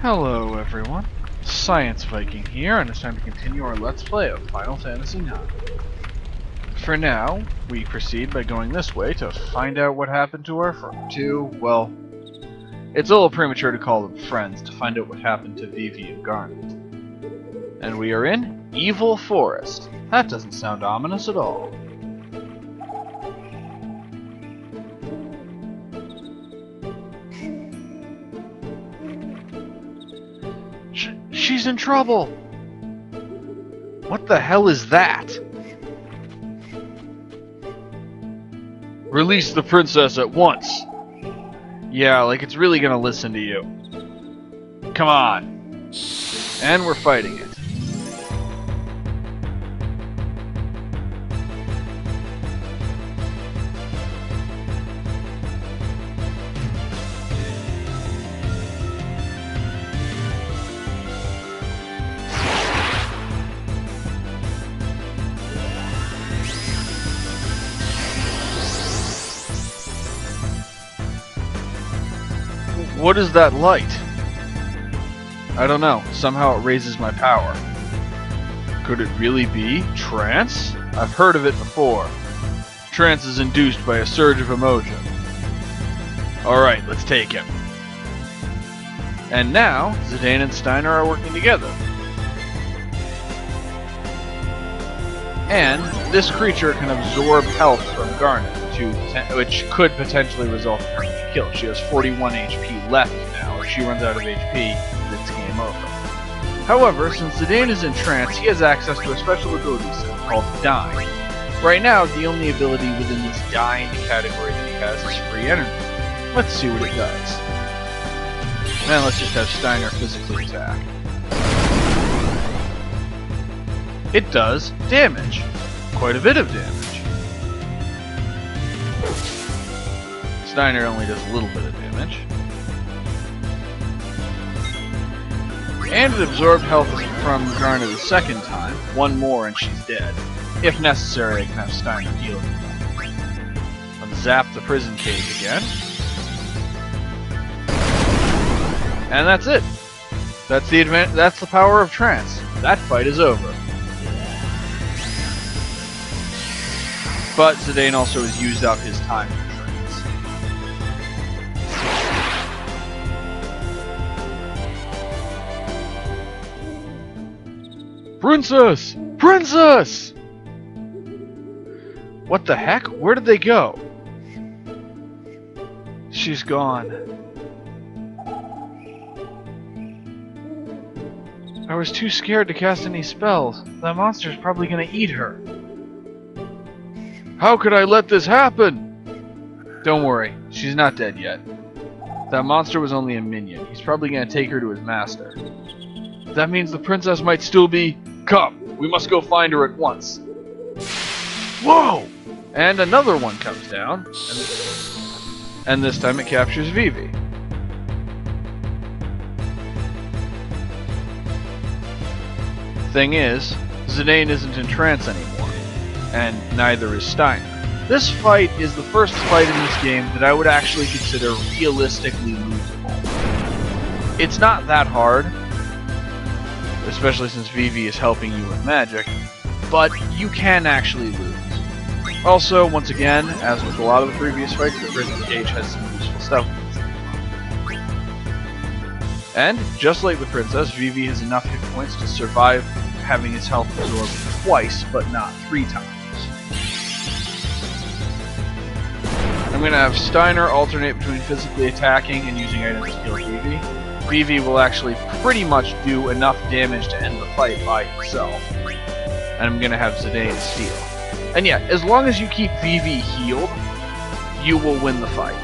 Hello everyone, Science Viking here, and it's time to continue our Let's Play of Final Fantasy IX. For now, we proceed by going this way to find out what happened to well, it's a little premature to call them friends, to find out what happened to Vivi and Garnet. And we are in Evil Forest. That doesn't sound ominous at all. She's in trouble! What the hell is that? Release the princess at once! Yeah, like it's really gonna listen to you. Come on! And we're fighting it. What is that light? I don't know. Somehow it raises my power. Could it really be trance? I've heard of it before. Trance is induced by a surge of emotion. Alright, let's take him. And now, Zidane and Steiner are working together. And this creature can absorb health from Garnet, which could potentially result in her being killed. She has 41 HP left now. If she runs out of HP, it's game over. However, since Zidane is in trance, he has access to a special ability set called Dyne. Right now, the only ability within this Dyne category that he has is free energy. Let's see what it does. And let's just have Steiner physically attack. It does damage. Quite a bit of damage. Steiner only does a little bit of damage. And it absorbed health from Garnet a second time. One more and she's dead. If necessary, I can have Steiner heal her. Let's zap the prison cage again. And that's it. That's the power of trance. That fight is over. But Zidane also has used up his time for trance. Princess! Princess! What the heck? Where did they go? She's gone. I was too scared to cast any spells. That monster's probably gonna eat her. How could I let this happen? Don't worry, she's not dead yet. That monster was only a minion. He's probably going to take her to his master. That means the princess might still be... Come, we must go find her at once. Whoa! And another one comes down, and this time it captures Vivi. Thing is, Zidane isn't in trance anymore. And neither is Steiner. This fight is the first fight in this game that I would actually consider realistically losable. It's not that hard, especially since Vivi is helping you with magic, but you can actually lose. Also, once again, as with a lot of the previous fights, the prison cage has some useful stuff. And, just like the princess, Vivi has enough hit points to survive having his health absorbed twice, but not 3 times. I'm going to have Steiner alternate between physically attacking and using items to kill Vivi. Vivi will actually pretty much do enough damage to end the fight by himself. And I'm going to have Zidane steal. And yeah, as long as you keep Vivi healed, you will win the fight.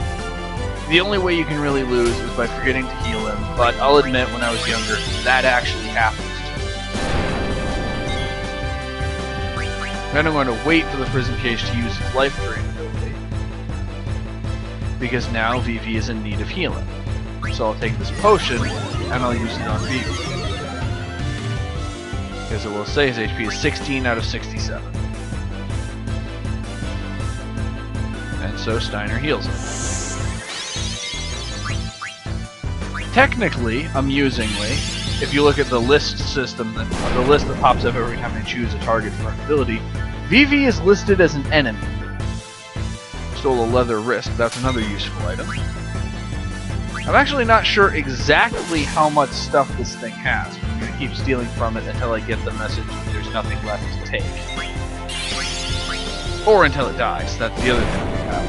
The only way you can really lose is by forgetting to heal him, but I'll admit when I was younger, that actually happens to me. Then I'm going to wait for the prison cage to use its life drain ability, because now Vivi is in need of healing. So I'll take this potion, and I'll use it on Vivi. Because it will say his HP is 16 out of 67. And so Steiner heals him. Technically, amusingly, if you look at the list system, the list that pops up every time I choose a target for an ability, Vivi is listed as an enemy. Stole a leather wrist, that's another useful item. I'm actually not sure exactly how much stuff this thing has. I'm going to keep stealing from it until I get the message that there's nothing left to take. Or until it dies, that's the other thing we have.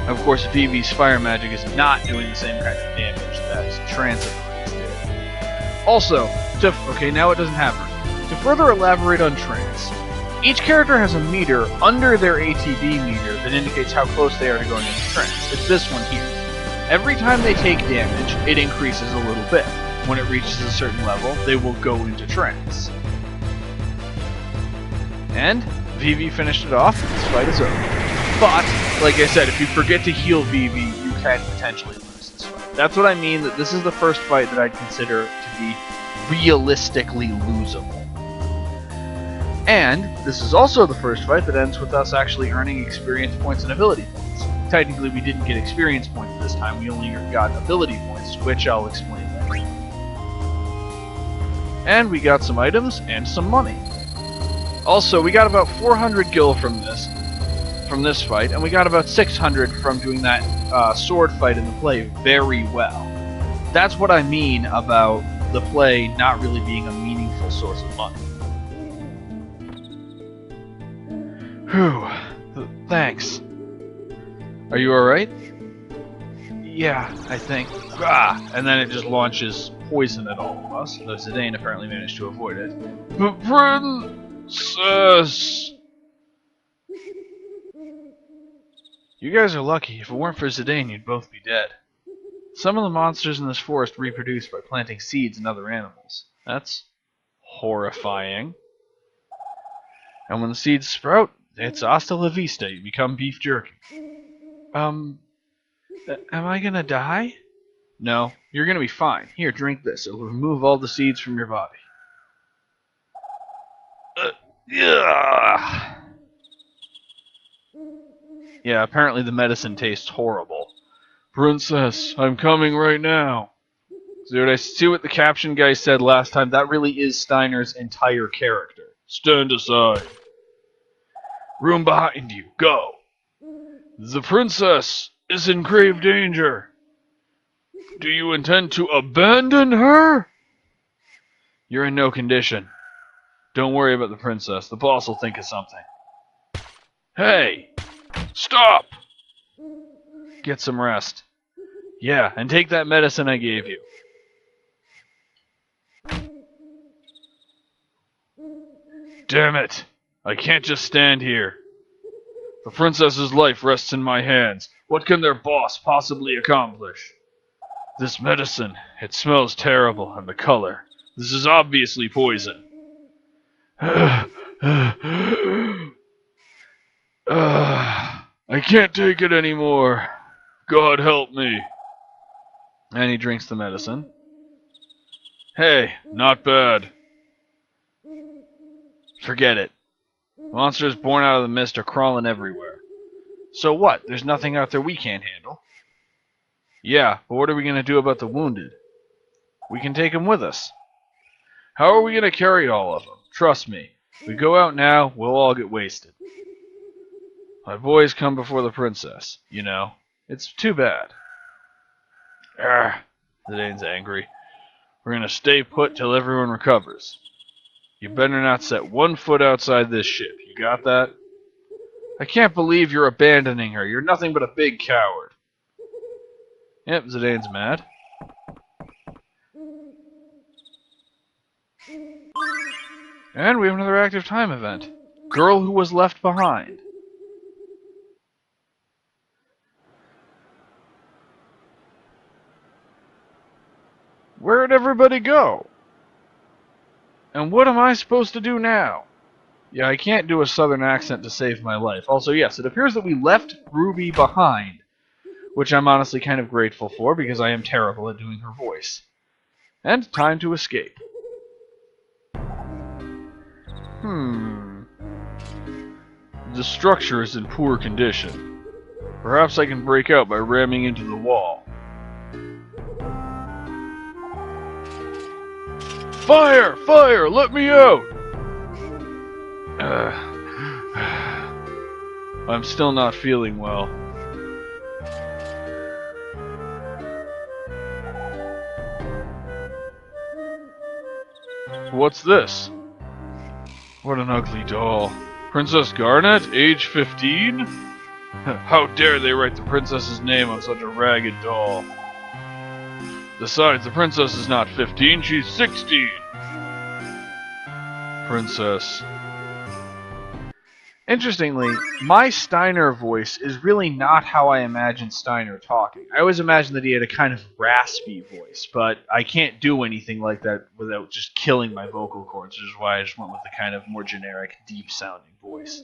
Of course, Vivi's fire magic is not doing the same kind of damage that Trance abilities did. Also, okay, now it doesn't have her. To further elaborate on Trance, each character has a meter under their ATB meter that indicates how close they are to going into trance. It's this one here. Every time they take damage, it increases a little bit. When it reaches a certain level, they will go into trance. And Vivi finished it off, and this fight is over. But, like I said, if you forget to heal Vivi, you can potentially lose this fight. That's what I mean, that this is the first fight that I'd consider to be realistically losable. And this is also the first fight that ends with us actually earning experience points and ability points. Technically, we didn't get experience points this time, we only got ability points, which I'll explain later. And we got some items and some money. Also, we got about 400 gil from this fight, and we got about 600 from doing that sword fight in the play very well. That's what I mean about the play not really being a meaningful source of money. Whew. Thanks. Are you alright? Yeah, I think. Ah! And then it just launches poison at all of us, though Zidane apparently managed to avoid it. But Princess! You guys are lucky. If it weren't for Zidane, you'd both be dead. Some of the monsters in this forest reproduce by planting seeds in other animals. That's horrifying. And when the seeds sprout, it's hasta la vista. You become beef jerky. Am I gonna die? No, you're gonna be fine. Here, drink this. It'll remove all the seeds from your body. Yeah. Yeah, apparently the medicine tastes horrible. Princess, I'm coming right now. See what the caption guy said last time? That really is Steiner's entire character. Stand aside. Room behind you. Go. The princess is in grave danger. Do you intend to abandon her? You're in no condition. Don't worry about the princess. The boss will think of something. Hey! Stop! Get some rest. Yeah, and take that medicine I gave you. Damn it! I can't just stand here. The princess's life rests in my hands. What can their boss possibly accomplish? This medicine, it smells terrible, and the color. This is obviously poison. I can't take it anymore. God help me. And he drinks the medicine. Hey, not bad. Forget it. Monsters born out of the mist are crawling everywhere. So what? There's nothing out there we can't handle. Yeah, but what are we going to do about the wounded? We can take them with us. How are we going to carry all of them? Trust me. If we go out now, we'll all get wasted. My boys come before the princess, you know. It's too bad. Zidane's angry. We're going to stay put till everyone recovers. You better not set one foot outside this ship. You got that? I can't believe you're abandoning her. You're nothing but a big coward. Yep, Zidane's mad. And we have another active time event. Girl who was left behind. Where'd everybody go? And what am I supposed to do now? Yeah, I can't do a southern accent to save my life. Also, yes, it appears that we left Ruby behind, which I'm honestly kind of grateful for, because I am terrible at doing her voice. And time to escape. The structure is in poor condition. Perhaps I can break out by ramming into the wall. Fire! Fire! Let me out! I'm still not feeling well. What's this? What an ugly doll. Princess Garnet, age 15? How dare they write the princess's name on such a ragged doll? Besides, the princess is not 15, she's 16! Princess. Interestingly, my Steiner voice is really not how I imagine Steiner talking. I always imagined that he had a kind of raspy voice, but I can't do anything like that without just killing my vocal cords, which is why I just went with the kind of more generic, deep-sounding voice.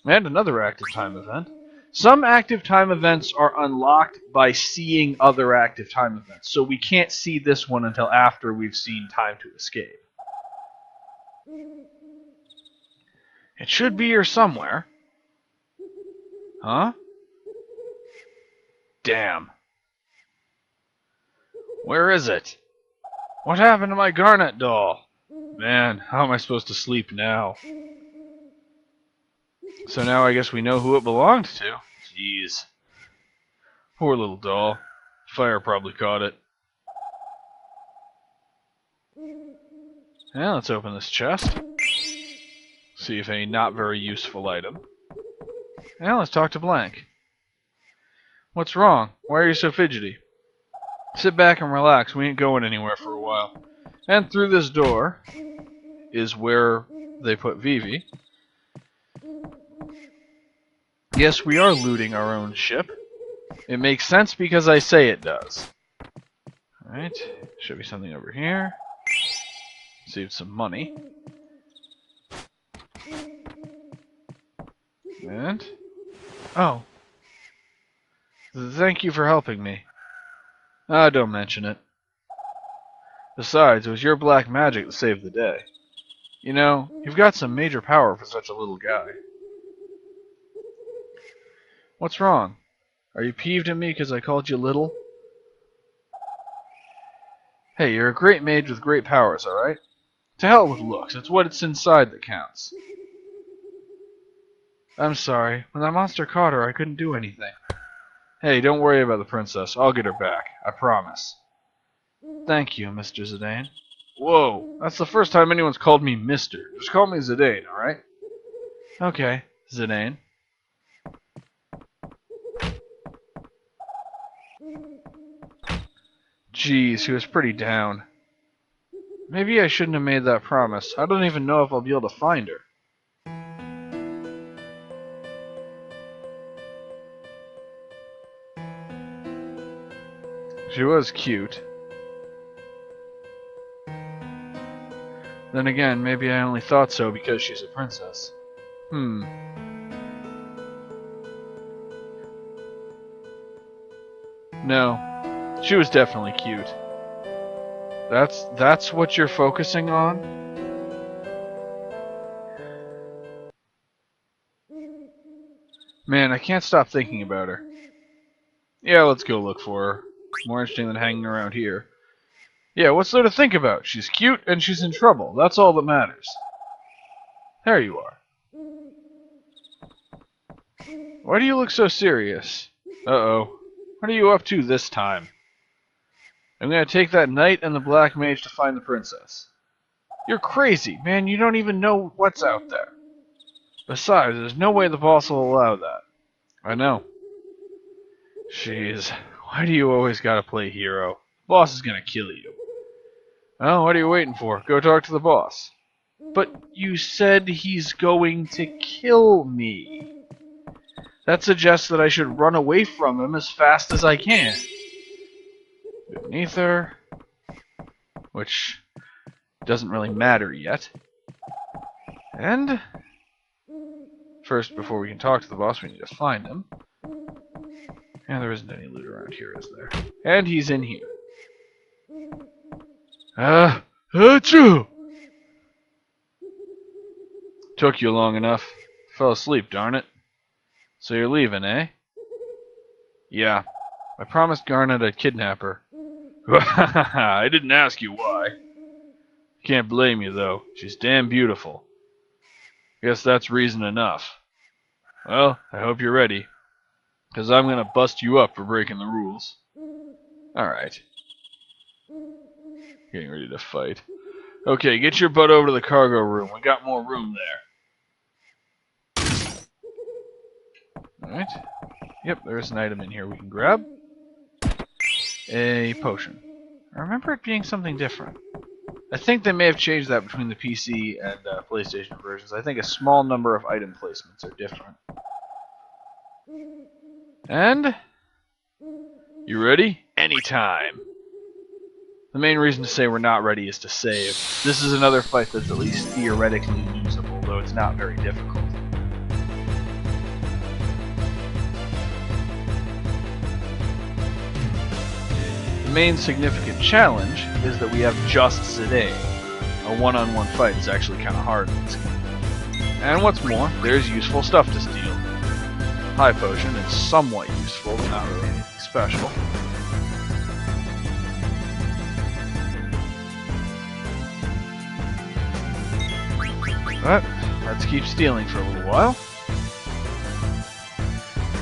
And another active time event. Some active time events are unlocked by seeing other active time events, so we can't see this one until after we've seen Time to Escape. It should be here somewhere. Huh? Damn. Where is it? What happened to my Garnet doll? Man, how am I supposed to sleep now? So now I guess we know who it belonged to. Jeez. Poor little doll. Fire probably caught it. Now let's open this chest. See if any not very useful item. Now let's talk to Blank. What's wrong? Why are you so fidgety? Sit back and relax. We ain't going anywhere for a while. And through this door is where they put Vivi. Yes, we are looting our own ship. It makes sense because I say it does. Alright, should be something over here. Save some money. And... oh. Thank you for helping me. Ah, don't mention it. Besides, it was your black magic that saved the day. You know, you've got some major power for such a little guy. What's wrong? Are you peeved at me because I called you little? Hey, you're a great mage with great powers, alright? To hell with looks, it's what's inside that counts. I'm sorry. When that monster caught her, I couldn't do anything. Hey, don't worry about the princess. I'll get her back. I promise. Thank you, Mr. Zidane. Whoa, that's the first time anyone's called me Mr. Just call me Zidane, alright? Okay, Zidane. Jeez, he was pretty down. Maybe I shouldn't have made that promise. I don't even know if I'll be able to find her. She was cute. Then again, maybe I only thought so because she's a princess. No, she was definitely cute. That's what you're focusing on? Man, I can't stop thinking about her. Yeah, let's go look for her. More interesting than hanging around here. Yeah, what's there to think about? She's cute and she's in trouble. That's all that matters. There you are. Why do you look so serious? Uh-oh. What are you up to this time? I'm gonna take that knight and the black mage to find the princess. You're crazy, man. You don't even know what's out there. Besides, there's no way the boss will allow that. I know. Jeez, why do you always gotta play hero? The boss is gonna kill you. Oh, what are you waiting for? Go talk to the boss. But you said he's going to kill me. That suggests that I should run away from him as fast as I can. Ether, which doesn't really matter yet. And first, before we can talk to the boss, we need to find him. And there isn't any loot around here, is there? And he's in here. Achoo! Took you long enough. Fell asleep, darn it. So you're leaving, eh? Yeah. I promised Garnet I'd kidnap her. I didn't ask you why. Can't blame you, though. She's damn beautiful. Guess that's reason enough. Well, I hope you're ready, because I'm gonna bust you up for breaking the rules. Alright. Getting ready to fight. Okay, get your butt over to the cargo room. We got more room there. Alright. Yep, there's an item in here we can grab. A potion. I remember it being something different. I think they may have changed that between the PC and PlayStation versions. I think a small number of item placements are different. And... you ready? Anytime. The main reason to say we're not ready is to save. This is another fight that's at least theoretically usable, though it's not very difficult. The main significant challenge is that we have just Zidane. A one-on-one fight is actually kind of hard in this game. And what's more, there's useful stuff to steal. High Potion is somewhat useful, but not really anything special. But let's keep stealing for a little while.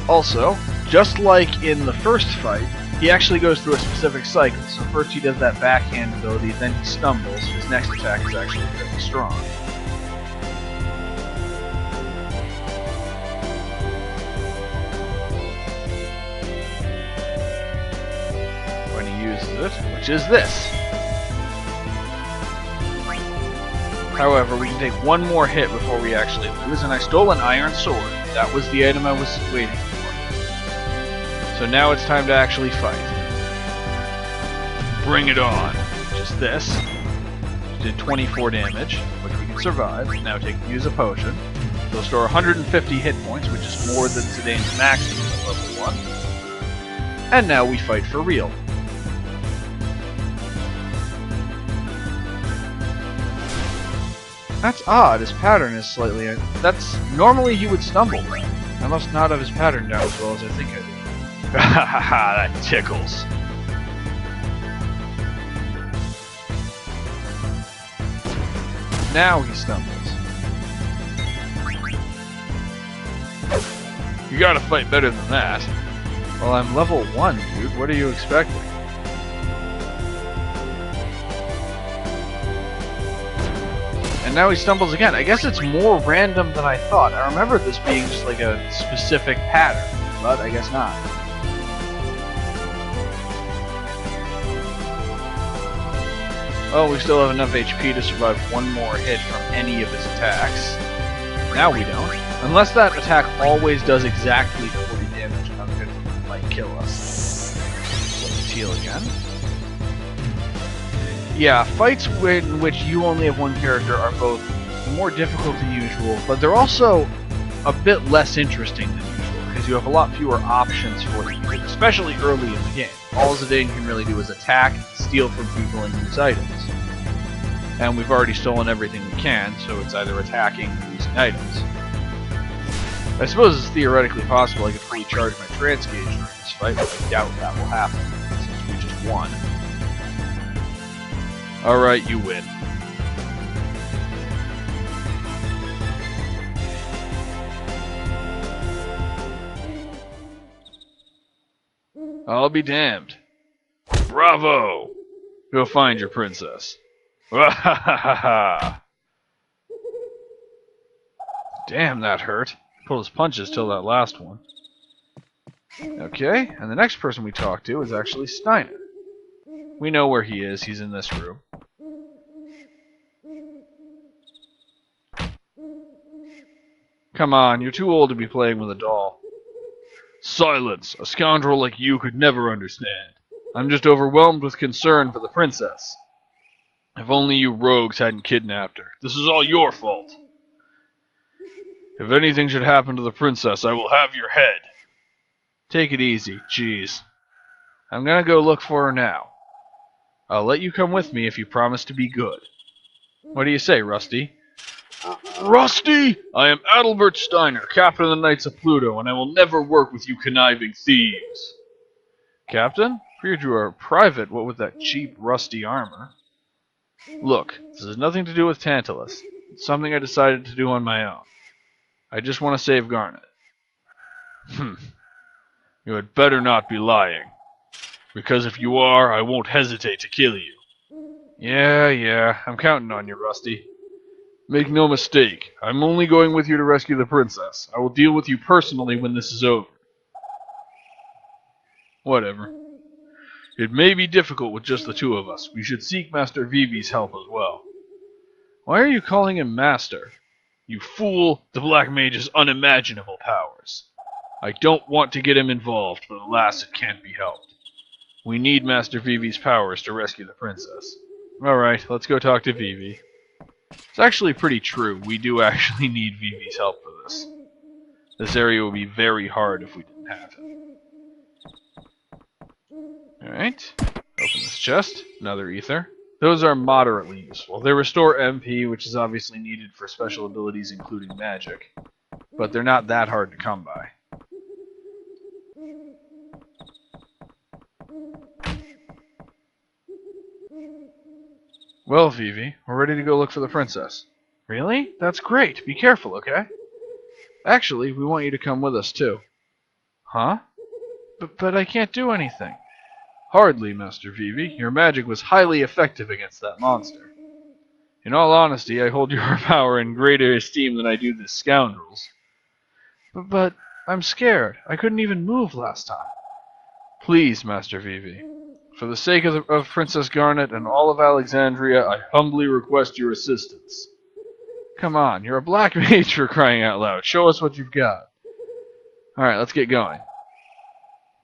Also, just like in the first fight, he actually goes through a specific cycle. So first he does that backhand ability, then he stumbles. His next attack is actually fairly strong. When he uses it, which is this. However, we can take one more hit before we actually lose, and I stole an iron sword. That was the item I was waiting for. So now it's time to actually fight. Bring it on! Just this. Did 24 damage, which we can survive. Now use a potion. It'll store 150 hit points, which is more than Zidane's maximum at level 1. And now we fight for real. That's odd, his pattern is slightly... normally he would stumble, though. I must not have his pattern down as well as I think I do. Hahaha, that tickles. Now he stumbles. You gotta fight better than that. Well, I'm level 1, dude. What are you expecting? And now he stumbles again. I guess it's more random than I thought. I remember this being just like a specific pattern, but I guess not. Oh, we still have enough HP to survive one more hit from any of his attacks. Now we don't. Unless that attack always does exactly 40 damage and unhit might kill us. So let's heal again. Yeah, fights in which you only have one character are both more difficult than usual, but they're also a bit less interesting than usual, because you have a lot fewer options for them, especially early in the game. All Zidane can really do is attack, steal from people, and use items. And we've already stolen everything we can, so it's either attacking or using items. I suppose it's theoretically possible I could fully charge my trance gauge during this fight, but I doubt that will happen, since we just won. Alright, you win. I'll be damned. Bravo! Go find your princess. Wahahaha! Damn, that hurt. Pulled his punches till that last one. Okay, and the next person we talk to is actually Steiner. We know where he is. He's in this room. Come on, you're too old to be playing with a doll. Silence! A scoundrel like you could never understand. I'm just overwhelmed with concern for the princess. If only you rogues hadn't kidnapped her. This is all your fault. If anything should happen to the princess, I will have your head. Take it easy, jeez. I'm gonna go look for her now. I'll let you come with me if you promise to be good. What do you say, Rusty? Rusty! I am Adalbert Steiner, Captain of the Knights of Pluto, and I will never work with you conniving thieves. Captain? Feared you are a private, what with that cheap, rusty armor. Look, this has nothing to do with Tantalus. It's something I decided to do on my own. I just want to save Garnet. You had better not be lying. Because if you are, I won't hesitate to kill you. Yeah, I'm counting on you, Rusty. Make no mistake, I'm only going with you to rescue the princess. I will deal with you personally when this is over. Whatever. It may be difficult with just the two of us. We should seek Master Vivi's help as well. Why are you calling him Master? You fool, the Black Mage has unimaginable powers. I don't want to get him involved, but alas, it can't be helped. We need Master Vivi's powers to rescue the princess. Alright, let's go talk to Vivi. It's actually pretty true. We do actually need Vivi's help for this. This area would be very hard if we didn't have it. Alright, open this chest. Another ether. Those are moderately useful. They restore MP, which is obviously needed for special abilities including magic. But they're not that hard to come by. Well, Vivi, we're ready to go look for the princess. Really? That's great. Be careful, okay? Actually, we want you to come with us, too. Huh? But I can't do anything. Hardly, Master Vivi. Your magic was highly effective against that monster. In all honesty, I hold your power in greater esteem than I do this scoundrel's. But I'm scared. I couldn't even move last time. Please, Master Vivi. For the sake of Princess Garnet and all of Alexandria, I humbly request your assistance. Come on, you're a black mage for crying out loud. Show us what you've got. Alright, let's get going.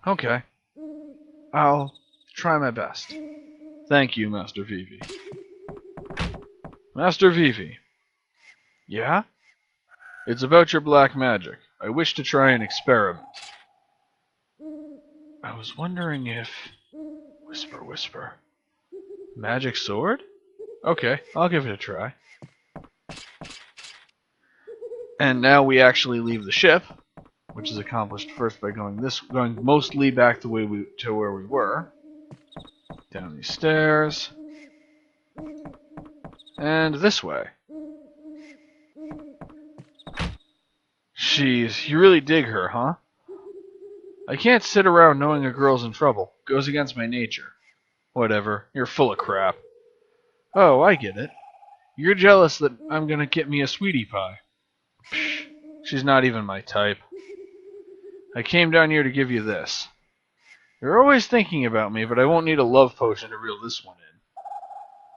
Okay. I'll try my best. Thank you, Master Vivi. Master Vivi. Yeah? It's about your black magic. I wish to try an experiment. I was wondering if... Whisper, whisper. Magic sword? Okay, I'll give it a try. And now we actually leave the ship, which is accomplished first by going mostly back the way to where we were. Down these stairs. And this way. Jeez, you really dig her, huh? I can't sit around knowing a girl's in trouble. Goes against my nature. Whatever, you're full of crap. Oh, I get it. You're jealous that I'm gonna get me a sweetie pie. Psh, she's not even my type. I came down here to give you this. You're always thinking about me, but I won't need a love potion to reel this one in.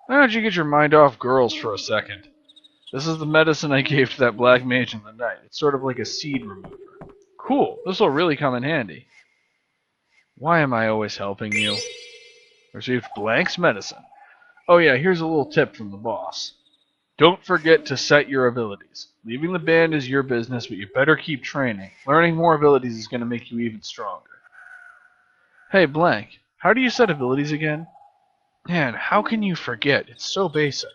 Why don't you get your mind off girls for a second? This is the medicine I gave to that black mage in the night. It's sort of like a seed remover. Cool, this will really come in handy. Why am I always helping you? Received Blank's medicine. Oh yeah, here's a little tip from the boss. Don't forget to set your abilities. Leaving the band is your business, but you better keep training. Learning more abilities is going to make you even stronger. Hey Blank, how do you set abilities again? Man, how can you forget? It's so basic.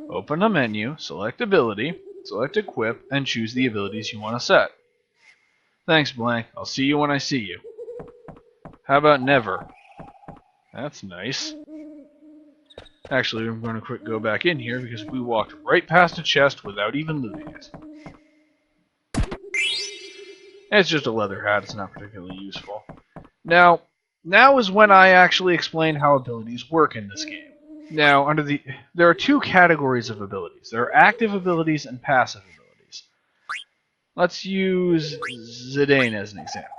Open a menu, select ability, select equip, and choose the abilities you want to set. Thanks, Blank. I'll see you when I see you. How about never? That's nice. Actually, I'm going to go back in here because we walked right past a chest without even looting it. It's just a leather hat. It's not particularly useful. Now is when I actually explain how abilities work in this game. Now, there are two categories of abilities. There are active abilities and passive abilities. Let's use Zidane as an example.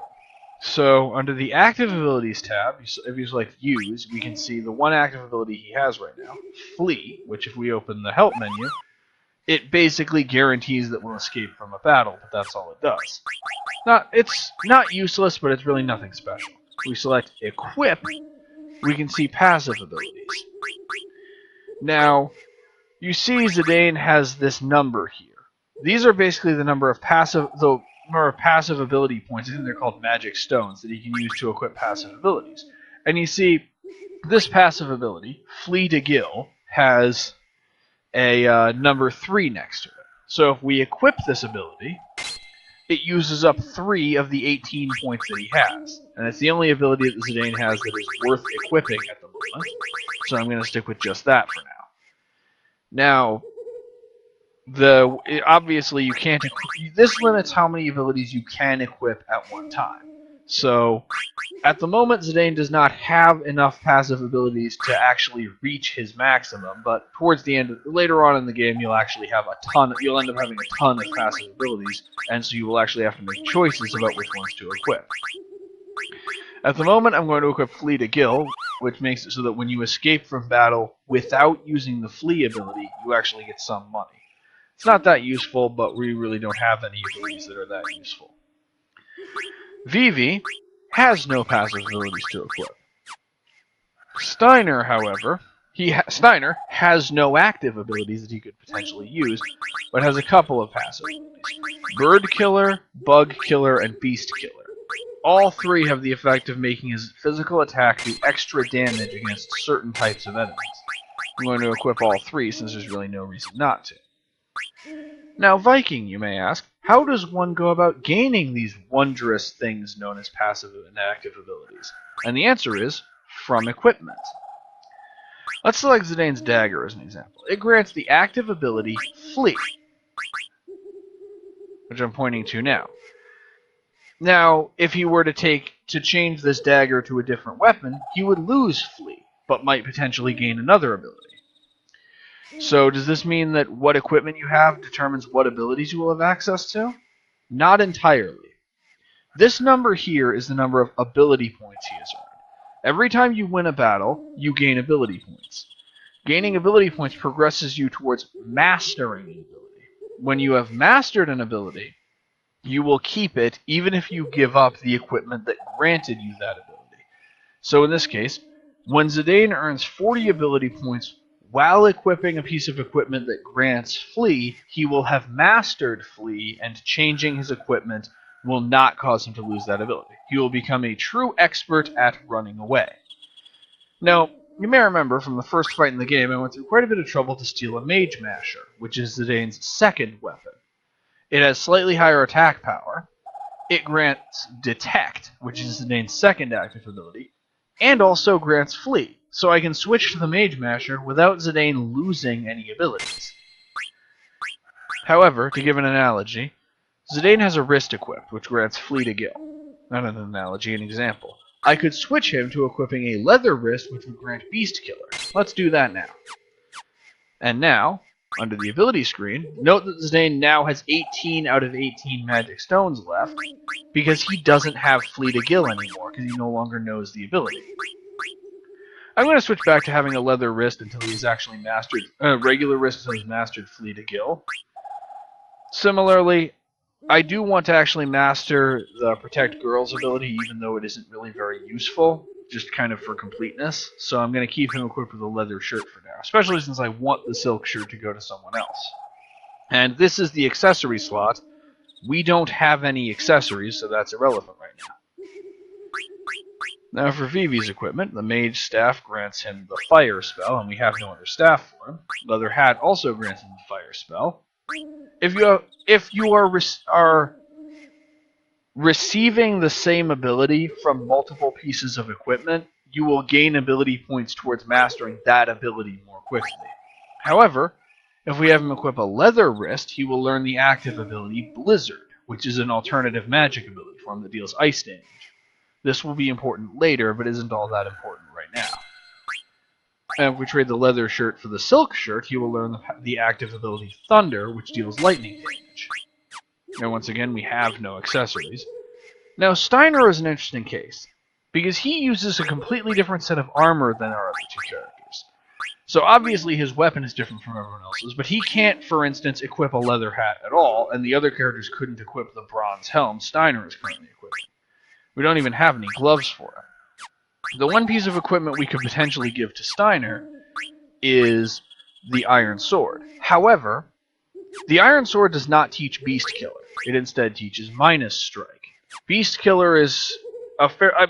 So, under the Active Abilities tab, if you select Use, we can see the one active ability he has right now, Flee, which if we open the Help menu, it basically guarantees that we'll escape from a battle, but that's all it does. It's not useless, but it's really nothing special. If we select Equip, we can see passive abilities. Now, you see Zidane has this number here. These are basically the number of passive ability points. I think they're called magic stones that he can use to equip passive abilities. And you see, this passive ability, Flee to Gil, has a number 3 next to it. So if we equip this ability, it uses up 3 of the 18 points that he has. And it's the only ability that Zidane has that is worth equipping at the moment. So I'm going to stick with just that for now. Now, obviously you can't. This limits how many abilities you can equip at one time. So, at the moment, Zidane does not have enough passive abilities to actually reach his maximum. But towards the end, later on in the game, you'll actually have a ton. You'll end up having a ton of passive abilities, and so you will actually have to make choices about which ones to equip. At the moment, I'm going to equip Flee to Gil, which makes it so that when you escape from battle without using the Flee ability, you actually get some money. It's not that useful, but we really don't have any abilities that are that useful. Vivi has no passive abilities to equip. Steiner, however, Steiner has no active abilities that he could potentially use, but has a couple of passive abilities. Bird Killer, Bug Killer, and Beast Killer. All three have the effect of making his physical attack do extra damage against certain types of enemies. I'm going to equip all three since there's really no reason not to. Now, Viking, you may ask, how does one go about gaining these wondrous things known as passive and active abilities? And the answer is, from equipment. Let's select Zidane's dagger as an example. It grants the active ability Flee, which I'm pointing to now. Now, if he were to change this dagger to a different weapon, he would lose Flee, but might potentially gain another ability. So does this mean that what equipment you have determines what abilities you will have access to? Not entirely. This number here is the number of ability points he has earned. Every time you win a battle, you gain ability points. Gaining ability points progresses you towards mastering an ability. When you have mastered an ability, you will keep it even if you give up the equipment that granted you that ability. So in this case, when Zidane earns 40 ability points while equipping a piece of equipment that grants Flee, he will have mastered Flee, and changing his equipment will not cause him to lose that ability. He will become a true expert at running away. Now, you may remember from the first fight in the game, I went through quite a bit of trouble to steal a Mage Masher, which is Zidane's second weapon. It has slightly higher attack power. It grants Detect, which is Zidane's second active ability, and also grants Flee, so I can switch to the Mage Masher without Zidane losing any abilities. However, to give an analogy, Zidane has a wrist equipped, which grants Flee to Gil. Not an analogy, an example. I could switch him to equipping a leather wrist, which would grant Beast Killer. Let's do that now. And now, under the ability screen, note that Zidane now has 18 out of 18 magic stones left, because he doesn't have Flee to Gil anymore, because he no longer knows the ability. I'm going to switch back to having a leather wrist until he's actually mastered, regular wrist until he's mastered Flee to Gil. Similarly, I do want to actually master the Protect Girls ability, even though it isn't really very useful, just kind of for completeness. So I'm going to keep him equipped with a leather shirt for now, especially since I want the silk shirt to go to someone else. And this is the accessory slot. We don't have any accessories, so that's irrelevant right now. Now for Vivi's equipment, the Mage Staff grants him the Fire spell, and we have no other staff for him. Leather Hat also grants him the Fire spell. If you are receiving the same ability from multiple pieces of equipment, you will gain ability points towards mastering that ability more quickly. However, if we have him equip a Leather Wrist, he will learn the active ability Blizzard, which is an alternative magic ability form that deals ice damage. This will be important later, but isn't all that important right now. And if we trade the leather shirt for the silk shirt, he will learn the active ability Thunder, which deals lightning damage. And once again, we have no accessories. Now, Steiner is an interesting case, because he uses a completely different set of armor than our other two characters. So obviously his weapon is different from everyone else's, but he can't, for instance, equip a leather hat at all, and the other characters couldn't equip the bronze helm Steiner is currently equipping. We don't even have any gloves for him. The one piece of equipment we could potentially give to Steiner is the Iron Sword. However, the Iron Sword does not teach Beast Killer. It instead teaches Minus Strike. Beast Killer is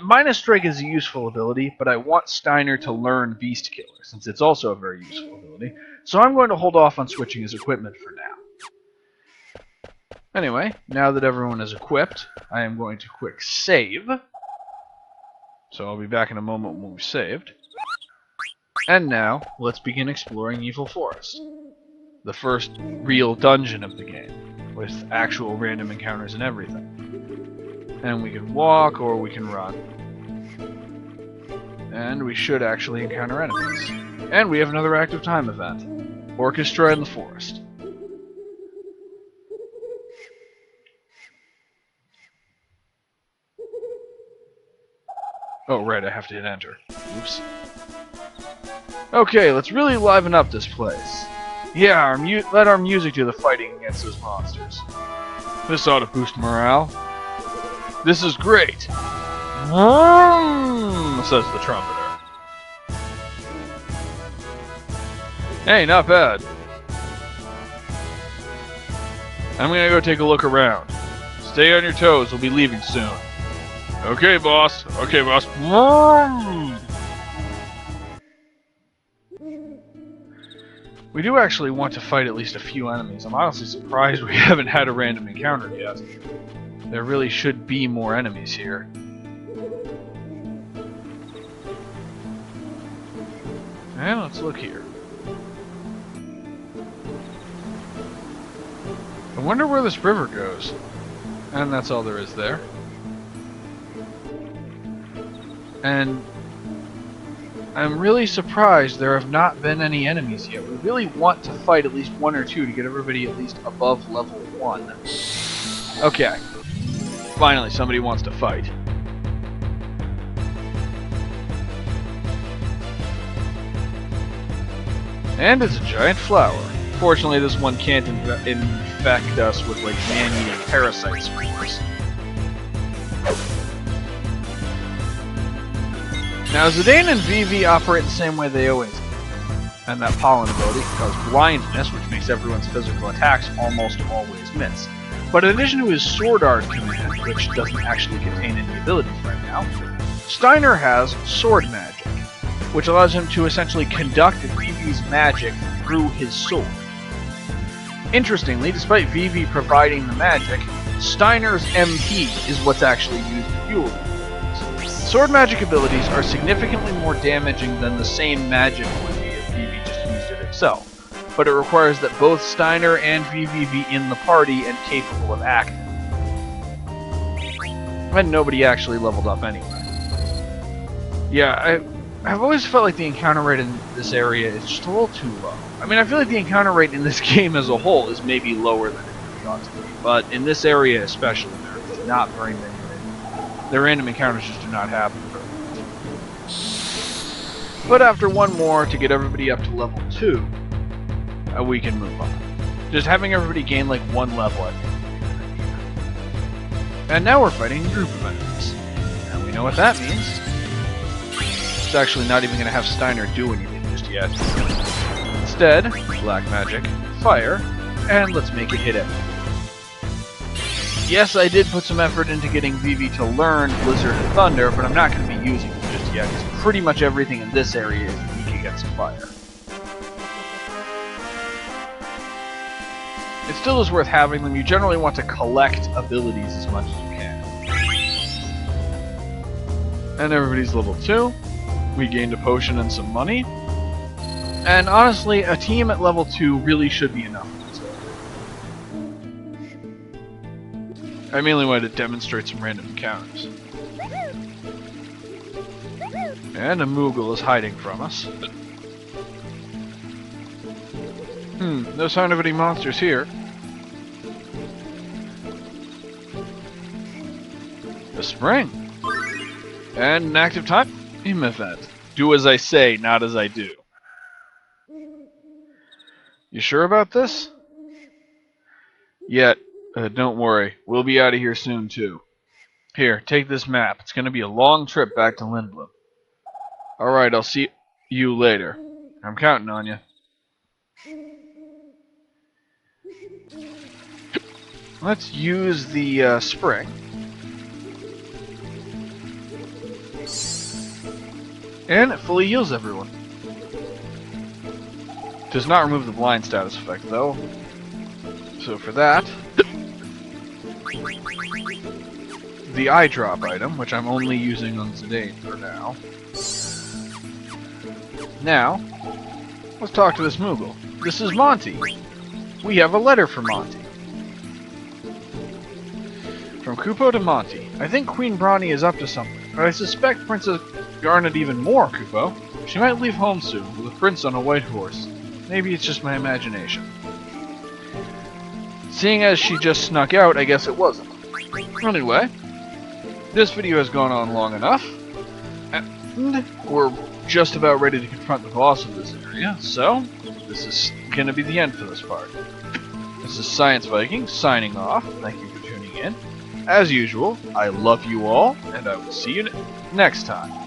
Minus Strike is a useful ability, but I want Steiner to learn Beast Killer, since it's also a very useful ability. So I'm going to hold off on switching his equipment for now. Anyway, now that everyone is equipped, I am going to quick save. So I'll be back in a moment when we've saved. And now, let's begin exploring Evil Forest. the first real dungeon of the game, with actual random encounters and everything. And we can walk or we can run. And we should actually encounter enemies. And we have another active time event. Orchestra in the Forest. Oh, right, I have to hit enter. Oops. Okay, let's really liven up this place. Yeah, let our music do the fighting against those monsters. This ought to boost morale. This is great! Says the trumpeter. Hey, not bad. I'm gonna go take a look around. Stay on your toes, we'll be leaving soon. Okay, boss. Okay, boss. We do actually want to fight at least a few enemies. I'm honestly surprised we haven't had a random encounter yet. There really should be more enemies here. And let's look here. I wonder where this river goes. And that's all there is there. And I'm really surprised there have not been any enemies yet. We really want to fight at least one or two to get everybody at least above level 1. Okay. Finally, somebody wants to fight. And it's a giant flower. Fortunately, this one can't infect us with, like, man-eating parasite spores. Now, Zidane and Vivi operate the same way they always do. And that pollen ability can cause blindness, which makes everyone's physical attacks almost always miss. But in addition to his Sword Art command, which doesn't actually contain any abilities right now, Steiner has Sword Magic, which allows him to essentially conduct Vivi's magic through his sword. Interestingly, despite Vivi providing the magic, Steiner's MP is what's actually used to fuel them. Sword magic abilities are significantly more damaging than the same magic would be if Vivi just used it itself, but it requires that both Steiner and Vivi be in the party and capable of acting. And nobody actually leveled up anyway. Yeah, I've always felt like the encounter rate in this area is just a little too low. I mean, I feel like the encounter rate in this game as a whole is maybe lower than it really ought to be, but in this area especially, there's not very many. The random encounters just do not happen very much. But after one more to get everybody up to level 2, we can move on. Just having everybody gain like 1 level, I think, would be a good idea. And now we're fighting a group of enemies. And we know what that means. It's actually not even going to have Steiner do anything just yet. Instead, black magic, fire, and let's make it hit everything. Yes, I did put some effort into getting Vivi to learn Blizzard and Thunder, but I'm not going to be using them just yet, because pretty much everything in this area is weak against fire. It still is worth having them. You generally want to collect abilities as much as you can. And everybody's level 2. We gained a potion and some money. And honestly, a team at level 2 really should be enough. I mainly wanted to demonstrate some random encounters. And a Moogle is hiding from us. No sign of any monsters here. A spring. And an active time event. Do as I say, not as I do. You sure about this? Yet. Don't worry, we'll be out of here soon too. Here, take this map. It's going to be a long trip back to Lindblum. Alright, I'll see you later. I'm counting on you. Let's use the spring. And it fully heals everyone. Does not remove the blind status effect though. So for that, the eye drop item, which I'm only using on Zidane for now. Now, let's talk to this Moogle. This is Monty. We have a letter from Monty. From Kupo to Monty. I think Queen Brawny is up to something, but I suspect Princess Garnet even more, Kupo. She might leave home soon, with a prince on a white horse. Maybe it's just my imagination. Seeing as she just snuck out, I guess it wasn't. Anyway, this video has gone on long enough, and we're just about ready to confront the boss of this area, so this is going to be the end for this part. This is Science Viking signing off. Thank you for tuning in. As usual, I love you all, and I will see you next time.